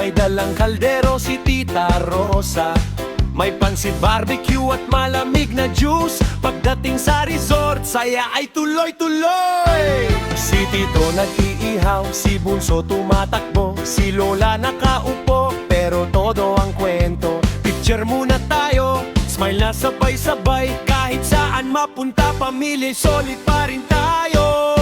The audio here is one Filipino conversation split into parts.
May dalang kaldero si Tita Rosa, may pansit barbecue at malamig na juice. Pagdating sa resort, saya ay tuloy-tuloy. Si Tito nag-iihaw, si Bunso tumatakbo, si Lola nakaupo, pero todo ang kwento. Picture muna tayo, smile na sabay-sabay. Kahit saan mapunta, pamilya solid pa rin tayo.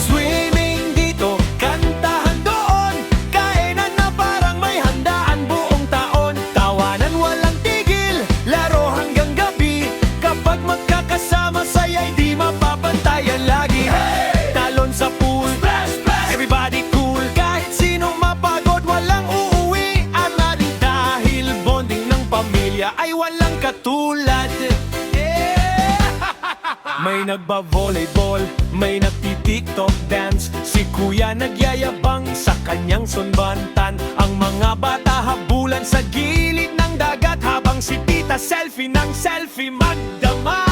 Swimming dito, kantahan doon, kainan na parang may handaan buong taon. Tawanan walang tigil, laro hanggang gabi. Kapag magkakasama, saya'y di mapapantayan lagi. Hey! Talon sa pool, splash, splash! Everybody cool, kahit sino mapagod, walang uuwi. Amarin dahil bonding ng pamilya ay walang katulad. May nagba-volleyball, may nagti-tiktok dance, si kuya nagyayabang sa kanyang sunbantan. Ang mga bata habulan sa gilid ng dagat, habang si tita selfie ng selfie magdama.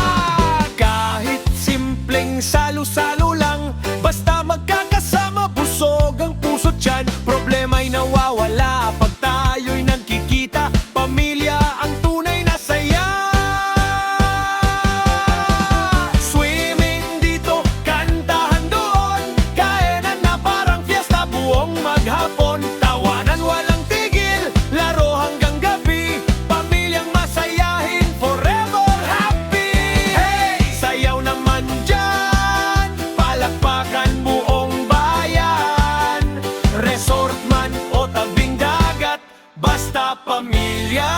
Kahit simpleng salo-salo lang, basta magkakasama, busog ang puso't tiyan. Problema'y nawawala pag tayo'y nagkikita, pamilya ang tunay na saya. Maghapon, tawanan walang tigil, laro hanggang gabi, pamilyang masayahin, forever happy. Hey! Sayaw naman dyan, palakpakan buong bayan. Resort man o tabing dagat, basta pamilya.